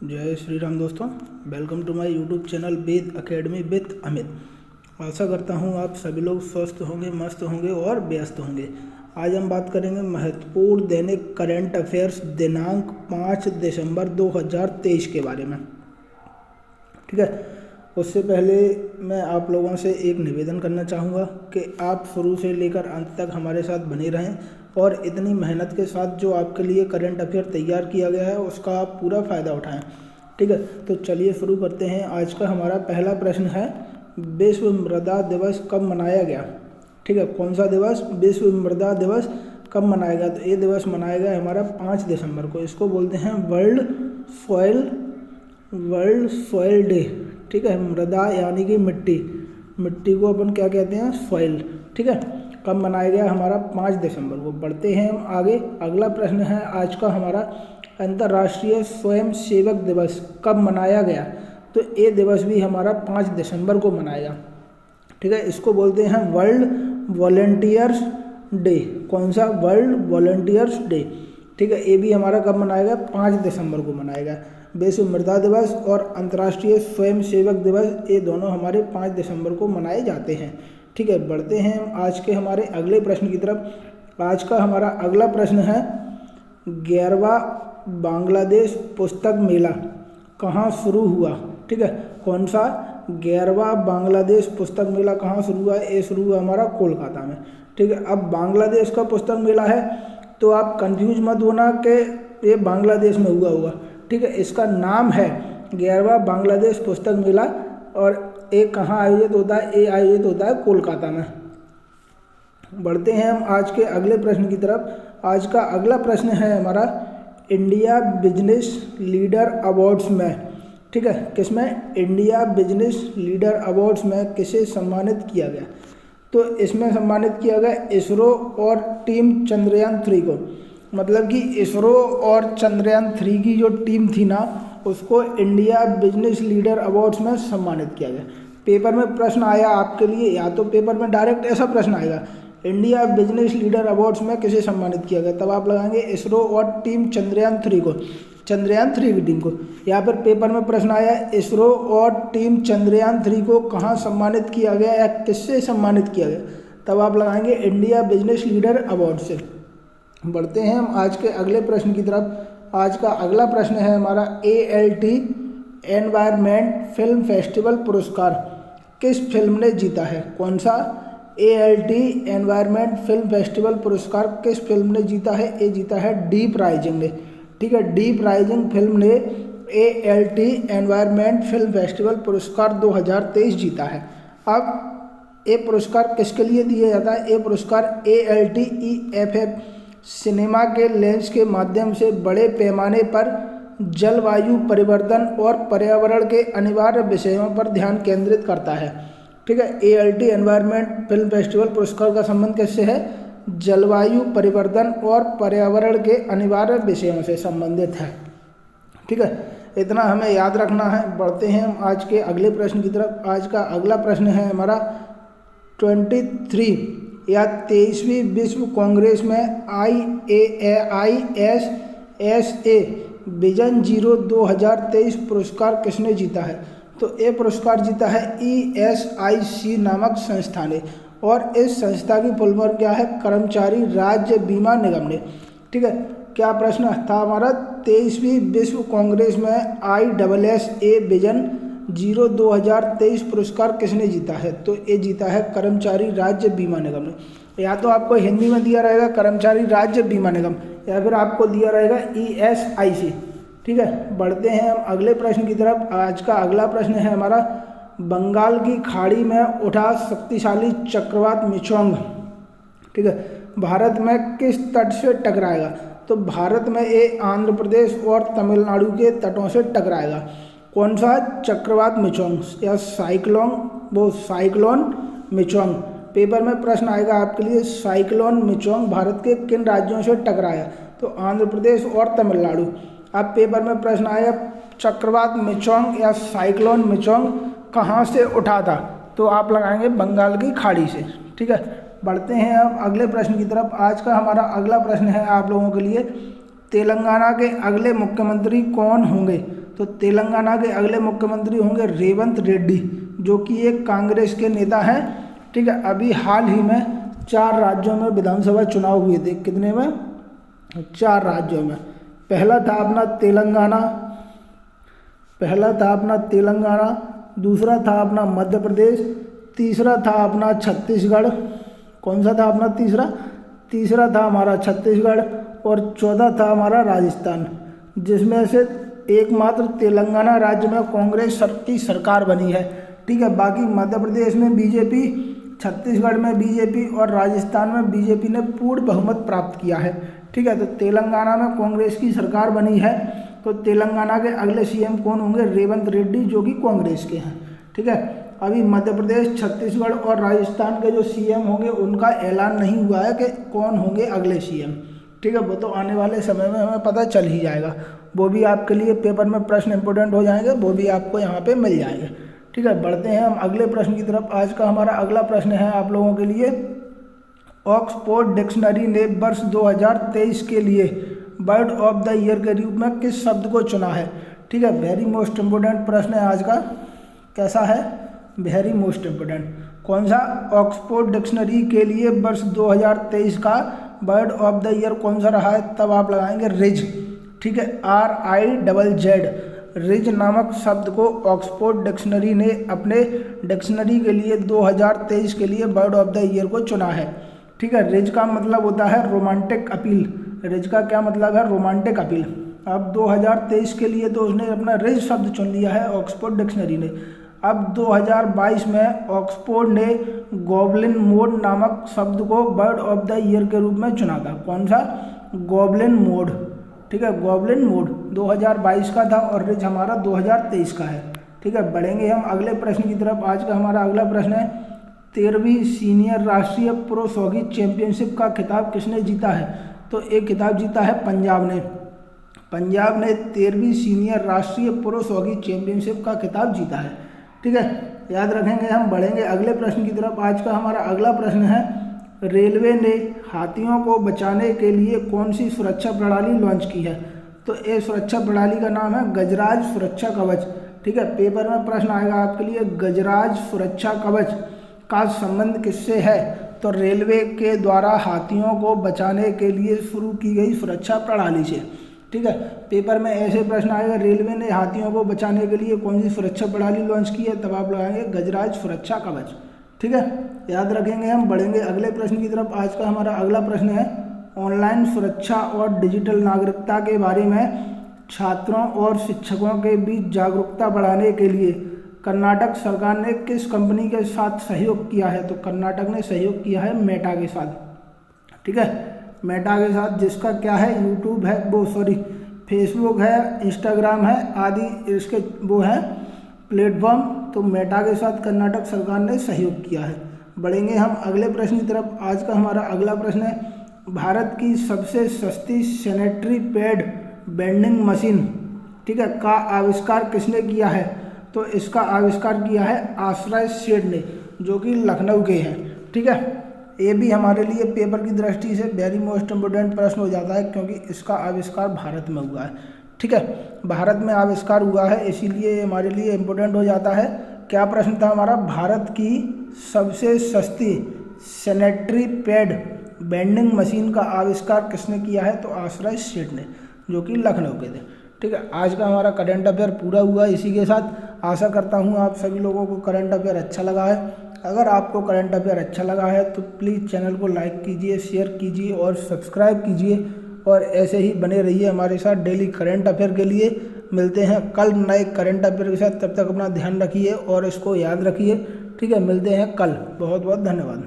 जय श्री राम दोस्तों, welcome to my YouTube channel Ved academy with Amit. आशा करता हूँ आप सभी लोग स्वस्थ होंगे, मस्त होंगे और व्यस्त होंगे। आज हम बात करेंगे महत्वपूर्ण दैनिक करंट अफेयर्स दिनांक 5 दिसंबर 2023 के बारे में। ठीक है, उससे पहले मैं आप लोगों से एक निवेदन करना चाहूँगा कि आप शुरू से लेकर अंत तक हमारे साथ बने रहें और इतनी मेहनत के साथ जो आपके लिए करंट अफेयर तैयार किया गया है उसका आप पूरा फ़ायदा उठाएं। ठीक है, तो चलिए शुरू करते हैं। आज का हमारा पहला प्रश्न है, विश्व मृदा दिवस कब मनाया गया? ठीक है, कौन सा दिवस? विश्व मृदा दिवस कब मनाया गया? तो ये दिवस मनाया गया हमारा 5 दिसंबर को। इसको बोलते हैं वर्ल्ड सॉइल डे। ठीक है, मृदा यानी कि मिट्टी को अपन क्या कहते हैं? सॉइल। ठीक है, कब मनाया गया? हमारा 5 दिसंबर को। बढ़ते हैं हम आगे। अगला प्रश्न है आज का हमारा, अंतर्राष्ट्रीय स्वयं सेवक दिवस कब मनाया गया? तो ये दिवस भी हमारा 5 दिसंबर को मनाया। ठीक है, इसको बोलते हैं वर्ल्ड वॉलंटियर्स डे। कौन सा? World volunteers day. ठीक है, ये भी हमारा कब मनाया गया? 5 दिसंबर को मनाया गया। विश्व मृदा दिवस और अंतर्राष्ट्रीय स्वयं सेवक दिवस ये दोनों हमारे 5 दिसंबर को मनाए जाते हैं। ठीक है, बढ़ते हैं हम आज के हमारे अगले प्रश्न की तरफ। आज का हमारा अगला प्रश्न है, 11वां बांग्लादेश पुस्तक मेला कहाँ शुरू हुआ? ठीक है, कौन सा? 11वां बांग्लादेश पुस्तक मेला कहाँ शुरू हुआ? ये शुरू हुआ हमारा कोलकाता में। ठीक है, अब बांग्लादेश का पुस्तक मेला है तो आप कंफ्यूज मत होना कि ये बांग्लादेश में हुआ होगा। ठीक है, इसका नाम है 11वां बांग्लादेश पुस्तक मेला और ये कहाँ आयोजित होता है? ये आयोजित होता है कोलकाता में। बढ़ते हैं हम आज के अगले प्रश्न की तरफ। आज का अगला प्रश्न है हमारा, इंडिया बिजनेस लीडर अवार्ड्स में, ठीक है, किसमें? इंडिया बिजनेस लीडर अवार्ड्स में किसे सम्मानित किया गया? तो इसमें सम्मानित किया गया इसरो और टीम चंद्रयान 3 को। मतलब कि इसरो और चंद्रयान 3 की जो टीम थी ना, उसको इंडिया बिजनेस लीडर अवार्ड्स में सम्मानित किया गया। पेपर में प्रश्न आया आपके लिए, या तो पेपर में डायरेक्ट ऐसा प्रश्न आएगा, इंडिया बिजनेस लीडर अवार्ड्स में किसे सम्मानित किया गया, तब आप लगाएंगे इसरो और टीम चंद्रयान 3 को, चंद्रयान 3 की टीम को। या फिर पेपर में प्रश्न आया, इसरो और टीम चंद्रयान 3 को कहाँ सम्मानित किया गया या किससे सम्मानित किया गया, तब आप लगाएंगे इंडिया बिजनेस लीडर अवार्ड से। बढ़ते हैं हम आज के अगले प्रश्न की तरफ। आज का अगला प्रश्न है हमारा, ALT एनवायरमेंट फिल्म फेस्टिवल पुरस्कार किस फिल्म ने जीता है? कौन सा? ALT एनवायरमेंट फिल्म फेस्टिवल पुरस्कार किस फिल्म ने जीता है? ये जीता है डीप राइजिंग ने। ठीक है, डीप राइजिंग फिल्म ने ALT एनवायरमेंट फिल्म फेस्टिवल पुरस्कार 2023 जीता है। अब ये पुरस्कार किसके लिए दिया जाता है? ये पुरस्कार ALTEFF सिनेमा के लेंस के माध्यम से बड़े पैमाने पर जलवायु परिवर्तन और पर्यावरण के अनिवार्य विषयों पर ध्यान केंद्रित करता है। ठीक है, ALT एनवायरमेंट फिल्म फेस्टिवल पुरस्कार का संबंध किससे है? जलवायु परिवर्तन और पर्यावरण के अनिवार्य विषयों से संबंधित है। ठीक है, इतना हमें याद रखना है। बढ़ते हैं हम आज के अगले प्रश्न की तरफ। आज का अगला प्रश्न है हमारा, 23 या 23वीं विश्व कांग्रेस में ISSA विजन 0 2023 पुरस्कार किसने जीता है? तो ये पुरस्कार जीता है ESIC नामक संस्था ने, और इस संस्था की फुल फॉर्म क्या है? कर्मचारी राज्य बीमा निगम ने। ठीक है, क्या प्रश्न था हमारा? 23वीं विश्व कांग्रेस में ISSA विजन 0 2023 पुरस्कार किसने जीता है? तो ये जीता है कर्मचारी राज्य बीमा निगम ने। या तो आपको हिंदी में दिया रहेगा कर्मचारी राज्य बीमा निगम, या फिर आपको दिया रहेगा ESIC। ठीक है, बढ़ते हैं हम अगले प्रश्न की तरफ। आज का अगला प्रश्न है हमारा, बंगाल की खाड़ी में उठा शक्तिशाली चक्रवात मिचोंग, ठीक है, भारत में किस तट से टकराएगा? तो भारत में ये आंध्र प्रदेश और तमिलनाडु के तटों से टकराएगा। कौन सा? चक्रवात मिचोंग या साइक्लोन मिचोंग। पेपर में प्रश्न आएगा आपके लिए, साइक्लोन मिचोंग भारत के किन राज्यों से टकराया? तो आंध्र प्रदेश और तमिलनाडु। अब पेपर में प्रश्न आया, चक्रवात मिचोंग या साइक्लोन मिचोंग कहाँ से उठा था? तो आप लगाएंगे बंगाल की खाड़ी से। ठीक है, बढ़ते हैं अब अगले प्रश्न की तरफ। आज का हमारा अगला प्रश्न है आप लोगों के लिए, तेलंगाना के अगले मुख्यमंत्री कौन होंगे? तो तेलंगाना के अगले मुख्यमंत्री होंगे रेवंत रेड्डी, जो कि एक कांग्रेस के नेता हैं। ठीक है, अभी हाल ही में 4 राज्यों में विधानसभा चुनाव हुए थे। कितने में? 4 राज्यों में। पहला था अपना तेलंगाना, दूसरा था अपना मध्य प्रदेश, तीसरा था अपना छत्तीसगढ़। कौन सा था अपना तीसरा था हमारा छत्तीसगढ़, और चौथा था हमारा राजस्थान, जिसमें से एकमात्र तेलंगाना राज्य में कांग्रेस की सरकार बनी है। ठीक है, बाकी मध्य प्रदेश में बीजेपी, छत्तीसगढ़ में बीजेपी और राजस्थान में बीजेपी ने पूर्ण बहुमत प्राप्त किया है। ठीक है, तो तेलंगाना में कांग्रेस की सरकार बनी है। तो तेलंगाना के अगले सीएम कौन होंगे? रेवंत रेड्डी, जो कि कांग्रेस के हैं। ठीक है, अभी मध्य प्रदेश, छत्तीसगढ़ और राजस्थान के जो सीएम होंगे उनका ऐलान नहीं हुआ है कि कौन होंगे अगले सीएम। ठीक है, वो तो आने वाले समय में हमें पता चल ही जाएगा। वो भी आपके लिए पेपर में प्रश्न इंपोर्टेंट हो जाएंगे, वो भी आपको यहाँ पे मिल जाएंगे। ठीक है, बढ़ते हैं हम अगले प्रश्न की तरफ। आज का हमारा अगला प्रश्न है आप लोगों के लिए, ऑक्सफोर्ड डिक्शनरी ने वर्ष 2023 के लिए वर्ड ऑफ द ईयर के रूप में किस शब्द को चुना है? ठीक है, वेरी मोस्ट इम्पोर्टेंट प्रश्न है आज का। कैसा है? Very most important. कौन सा? ऑक्सफोर्ड डिक्शनरी के लिए वर्ष 2023 का वर्ड ऑफ द ईयर कौन सा रहा है? तब आप लगाएंगे रिज। ठीक है, RIZZ, रिज नामक शब्द को ऑक्सफोर्ड डिक्शनरी ने अपने डिक्शनरी के लिए 2023 के लिए वर्ड ऑफ द ईयर को चुना है। ठीक है, रिज का मतलब होता है रोमांटिक अपील। रिज का क्या मतलब है? Romantic appeal. अब 2023 के लिए तो उसने अपना रिज शब्द चुन लिया है ऑक्सफोर्ड डिक्शनरी ने। अब 2022 में ऑक्सफोर्ड ने गॉबलिन मोड नामक शब्द को वर्ड ऑफ द ईयर के रूप में चुना था। कौन सा? Goblin mode. ठीक है, गॉबलिन मोड 2022 का था और रिज हमारा 2023 का है। ठीक है, बढ़ेंगे हम अगले प्रश्न की तरफ। आज का हमारा अगला प्रश्न है, 13वीं सीनियर राष्ट्रीय पुरुष हॉकी चैंपियनशिप का खिताब किसने जीता है? तो एक खिताब जीता है पंजाब ने। पंजाब ने 13वीं सीनियर राष्ट्रीय पुरुष हॉकी चैंपियनशिप का खिताब जीता है। ठीक है, याद रखेंगे हम। बढ़ेंगे अगले प्रश्न की तरफ। आज का हमारा अगला प्रश्न है, रेलवे ने हाथियों को बचाने के लिए कौन सी सुरक्षा प्रणाली लॉन्च की है? तो ये सुरक्षा प्रणाली का नाम है गजराज सुरक्षा कवच। ठीक है, पेपर में प्रश्न आएगा आपके लिए, गजराज सुरक्षा कवच का संबंध किससे है? तो रेलवे के द्वारा हाथियों को बचाने के लिए शुरू की गई सुरक्षा प्रणाली से। ठीक है, पेपर में ऐसे प्रश्न आएगा, रेलवे ने हाथियों को बचाने के लिए कौन सी सुरक्षा प्रणाली लॉन्च की है? तब आप लगाएंगे गजराज सुरक्षा कवच। ठीक है, याद रखेंगे हम। बढ़ेंगे अगले प्रश्न की तरफ। आज का हमारा अगला प्रश्न है, ऑनलाइन सुरक्षा और डिजिटल नागरिकता के बारे में छात्रों और शिक्षकों के बीच जागरूकता बढ़ाने के लिए कर्नाटक सरकार ने किस कंपनी के साथ सहयोग किया है? तो कर्नाटक ने सहयोग किया है मेटा के साथ। ठीक है, मेटा के साथ, जिसका क्या है, यूट्यूब है, फेसबुक है, इंस्टाग्राम है आदि, इसके वो हैं प्लेटफॉर्म। तो मेटा के साथ कर्नाटक सरकार ने सहयोग किया है। बढ़ेंगे हम अगले प्रश्न की तरफ। आज का हमारा अगला प्रश्न है, भारत की सबसे सस्ती सैनिटरी पैड वेंडिंग मशीन, ठीक है, का आविष्कार किसने किया है? तो इसका आविष्कार किया है आश्रय सेठ ने, जो कि लखनऊ के हैं। ठीक है, ये भी हमारे लिए पेपर की दृष्टि से वेरी मोस्ट इम्पोर्टेंट प्रश्न हो जाता है, क्योंकि इसका आविष्कार भारत में हुआ है। ठीक है, भारत में आविष्कार हुआ है, इसीलिए हमारे लिए इम्पोर्टेंट हो जाता है। क्या प्रश्न था हमारा? भारत की सबसे सस्ती सैनिटरी पैड वेंडिंग मशीन का आविष्कार किसने किया है? तो आश्रय सेठ ने, जो कि लखनऊ के थे। ठीक है, आज का हमारा करंट अफेयर पूरा हुआ। इसी के साथ आशा करता हूँ आप सभी लोगों को करंट अफेयर अच्छा लगा है। अगर आपको करंट अफेयर अच्छा लगा है तो प्लीज़ चैनल को लाइक कीजिए, शेयर कीजिए और सब्सक्राइब कीजिए, और ऐसे ही बने रहिए हमारे साथ डेली करंट अफेयर के लिए। मिलते हैं कल नए करंट अफेयर के साथ, तब तक अपना ध्यान रखिए और इसको याद रखिए। ठीक है, मिलते हैं कल। बहुत बहुत धन्यवाद।